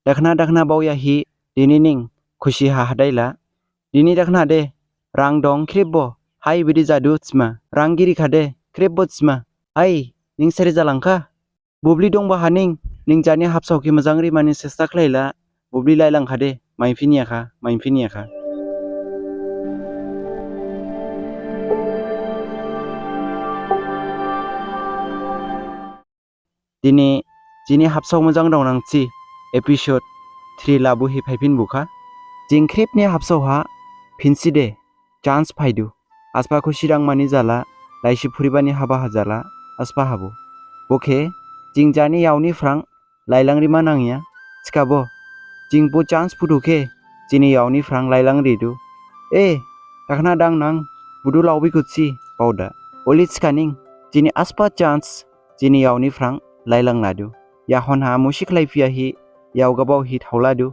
dakna bauya hi dini ning khushi ha hadaila dini dakna de rang dong kribbo hai bidi jadu tsma ranggiri khade kribbo tsma ai ning seri jalangka bubli dong ba haning ning jani hapsau ki mojangri mani sesta khlaila bubli lailang khade maifini kha dini jini hapsau Mjangdao nangchi episode 3 labu hi phaipin buka jingkrepni hapsau ha pinsi de chance phaidu aspa khusirang mani jala laisi phuribani haba hajala aspa habu boke jingjani yauni frang lailangri manangya skabo jingbo chance puduke jini yauni frang lailang ridu dakna dang nang budu laubi kutsi pauda oli skaning jini aspa chance jini yauni frang lailang ladu yahon ha musik laifia hi yaugabau hi thauladu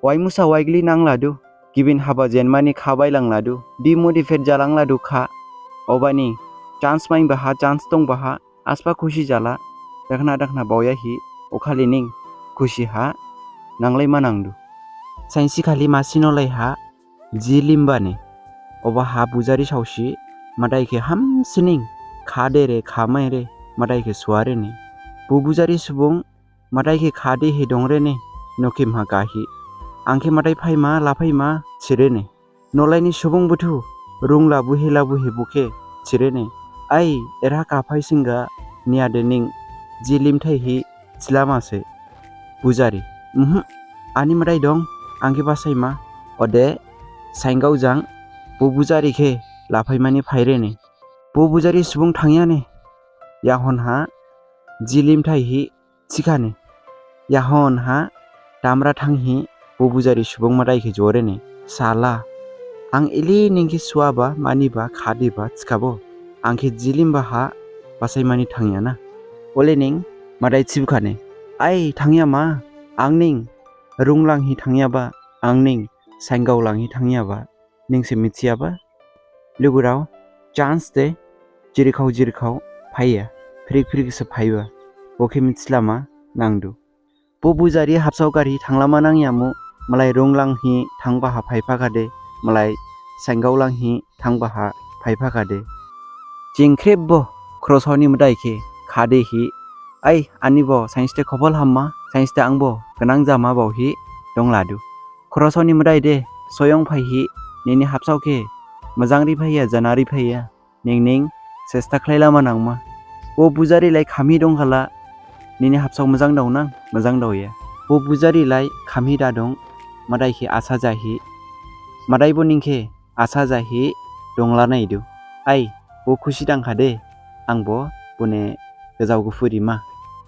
wai musa waigli nang ladu gibin haba jenmani khabai lang ladu demotivate jalang ladu kha obani chance main baha chance tong baha aspa khushi jala dakna bauya hi okhali ning khushi ha nanglai manangdu sainsi khali masino lai ha jilimbani oba ha bujari sausi madai ke hamsining khade re khamai re madai ke suare ne bubujari subung madai ke khade he dongre ne nokim ha gahi angke madai phaima lafaima chire ne nolaini subung butu rungla buhe buke chire ne ai era ka phaisinga nia dening jilim thai hi chilama se bujari ani madai dong angke basaima ode saingau jang bubujari ke lafaimani phaire ne bubujari subung thangya ne yahon ha jilim thai hi chikane yahon ha damra thanghi bubujari subung madai ke jore ne sala ang ili ningki suaba maniba khadiba chikabo angke jilimba ha basaimani thangya na olening madai chibkhane ai thangya ma angning runglang hi thangya ba angning saingau lang hi thangya ba ningse mitia ba lugurau chance de jirikau phaiya phrik se phaiba boke mitslama nangdu bubujari hapsau gari thanglama nangyamu malai runglang hi thangba ha phaipa kade malai saingau lang hi thangba ha phaipa kade jingkrebo krosoni mudai ke khade hi ai anibo sainste khobol hamma sainste angbo ganang jama bau hi dongladu krosoni mudai de soyong phai hi nini hapsau ke mojangri phaiya janari phaiya ningning sesta khlailama nangma bo bujari lai khami dongkhala nini hapsau Mjangdao nang Mjangdao ya bo bujari lai khami da dong madai ke asa jahi madai bo ningke asa jahi dongla naidu ai bo khushi dang khade angbo bone gejau gufuri ma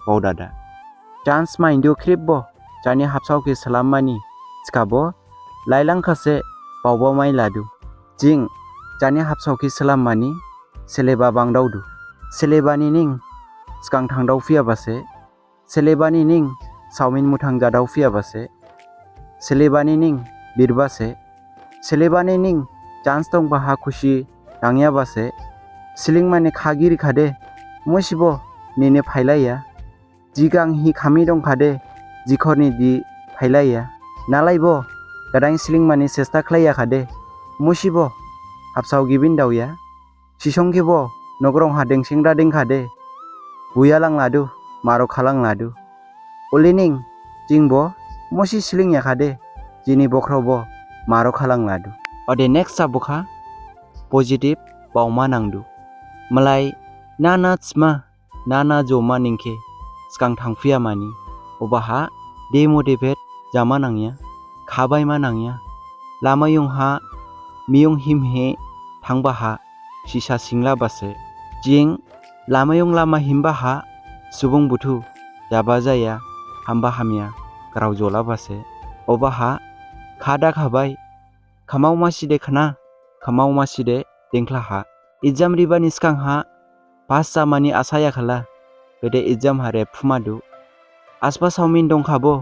baudada chance maindu kribbo jani hapsau ke salamani chikabo lailang khase bawba mai ladu jing jani hapsau ke salamani seleba bangdaudu selebani ning skang thangdau fia base selebani ning saumin muthang jadau fia base selebani ning birbase selebani ning chance tong baha khushi tangya base siling mane khagiri khade mosibo nene phailaya jigang hi khami dong khade jikhorni di phailaya nalaibo gadang siling mane sesta khlaya khade mosibo hapsau gibin dauya sisongkebo nogrong ha dengsingra ding khade buyalang ladu maro khalang ladu olining jingbo mosi siling ya khade jini bokrobo maro khalang ladu ode next sabukha positive bauma nangdu malai nana tsma nana joma ningke skang thangfia mani obaha demotivate jama nangya khabai ma nangya lamayung ha miyung himhe thangba ha sisa singla base jing lamayung lama himba ha subung butu jaba jaya hamba hamya grau jola base obaha khada khabai khamau maside khana khamau maside dengkla ha exam ribani skang ha passa mani asaya khala bede exam hare phumadu aspa saumin dong khabo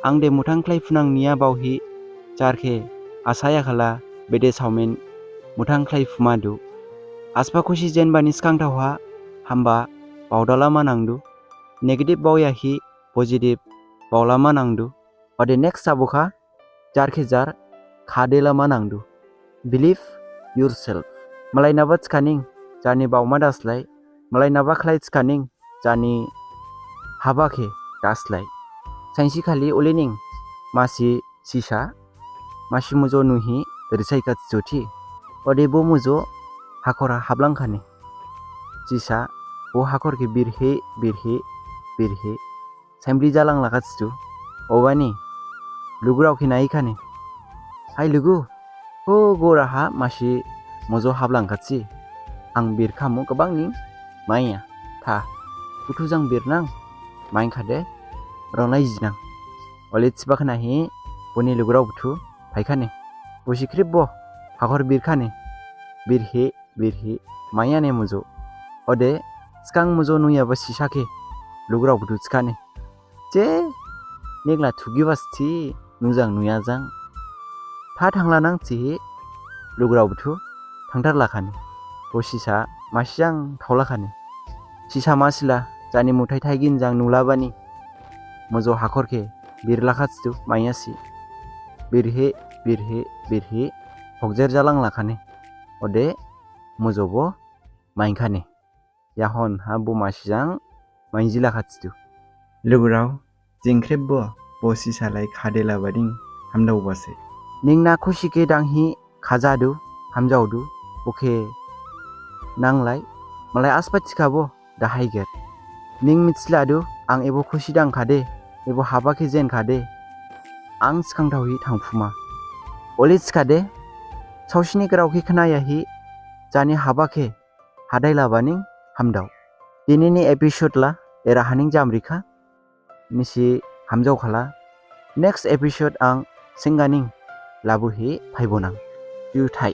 angde muthang khlai phunang niya bauhi charkhe asaya khala bede saumin muthang khlai phumadu aspa khushi jenbani skang thawha hamba baudala manangdu negative bauya hi positive बावलामा नांदु अदे next साबुखा जारखेजार खादेलामा नांदु believe yourself मलायनाबा थिखानिं जानि बावमा दास्लाय मलायनाबा खलाय थिखानिं जानि हाबाखे दास्लाय साइनसिखालि ओलेनिं मासि सिसा मासि मुजो नुहि रिसाइका थिजोथि अदे बो मुजो हाखरा हाबलांखानि सिसा बो हाखरके बिरहे साइमब्रि जालांलाखा थिजु अबानि लुगुरावखे नायखानि हाय लुगु हो गोराहा मासि मुजो हाबलांखाथि आं बिरखामु गोबांनि माइया था उथुजां बिरनां माइनखादे रंनाय जिनां अले थिबाखनाहि बनि लुगुराव बुथु फायखानि बुसिख्रिब बो हाखर बिरखानि बिरहे माइयाने मुजो अदे सिखां मुजो नुयाबा सिसाखे लुगुराव बुथु थिखानि जे नेग्ला थुगिबासथि नुजां नुयाजां था थांलानां थि लुगुराव बुथु थांथारलाखानि बसिसा मासिजां थावलाखानि सिसा मासिला जानि मुथाय थाइगिनजां नुलाबानि मुजो हाखरखे बिरलाखाथिथु माइयासि बिरहे हगजेर जालांलाखानि अदे मुजोबो माइनखानि याहन हा बो मासिजां माइनजिलाखाथिथु लुगुराव जिंख्रेबबो बसिसालाय खादेलाबादिं हामदावबासे निंना खुशिके दांहि खाजादु हामजावदु बखे नांलाय मलाई आसपाथिखाबो दाहायगेर निं मिथिलादु आं एबो खुशी दांखादे एबो हाबाखे जेनखादे आं सिखांथावहि थांफुमा ओले सिखादे सावसिनि ग्रावखे खोनायाहि जानि हाबाखे हादायलाबानिं हामदाव दिनैनि एपिसोडला एराहानिं जामरिखा मिसि हामजावखाला नेक्स्ट एपिसोड आं सिंगानिं लाबोहि फायबोनां जुथाय